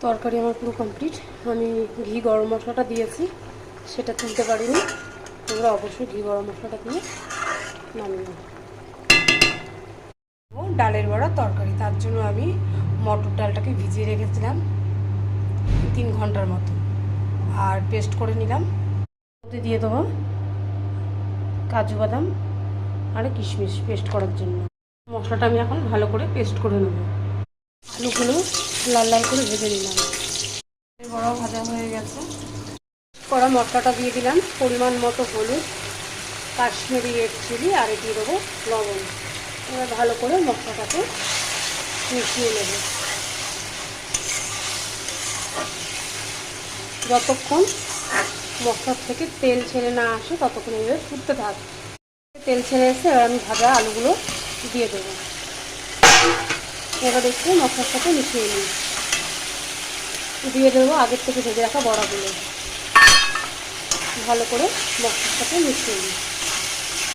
তরকারি আমার পুরো কমপ্লিট। আমি ঘি গরম মশলাটা দিয়েছি, সেটা তুলতে পারিনি। তোমরা অবশ্যই ঘি গরম মশলাটা দিয়ে নামিয়ে নেব। ডালের বড়া তরকারি, তার জন্য আমি মটর ডালটাকে ভিজিয়ে রেখেছিলাম 3 ঘন্টার মতো, আর পেস্ট করে নিলাম। ওতে দিয়ে দেবো কাজু বাদাম আর কিশমিশ পেস্ট করার জন্য। মশলাটা আমি এখন ভালো করে পেস্ট করে নেব। আলুগুলো লাল লাল করে ভেজে নিলাম। বড়াও ভাজা হয়ে গেছে। কড়া মশলাটা দিয়ে দিলাম, পরিমাণ মতো হলুদ, কাশ্মীরি রেড চিলি আর দিয়ে দেবো লবণ। এবার ভালো করে মশলাটাকে মিশিয়ে নেব। যতক্ষণ মশলার থেকে তেল ছেড়ে না আসে ততক্ষণ এবার ফুটতে থাকবে। তেল ছেড়ে এসে এবার আমি ভাজা আলুগুলো দিয়ে দেবো। এবার একটু মশলার সাথে মিশিয়ে নিই। দিয়ে দেবো আগের থেকে ভেজে রাখা বড়াগুলো, ভালো করে মশলার সাথে মিশিয়ে নিই।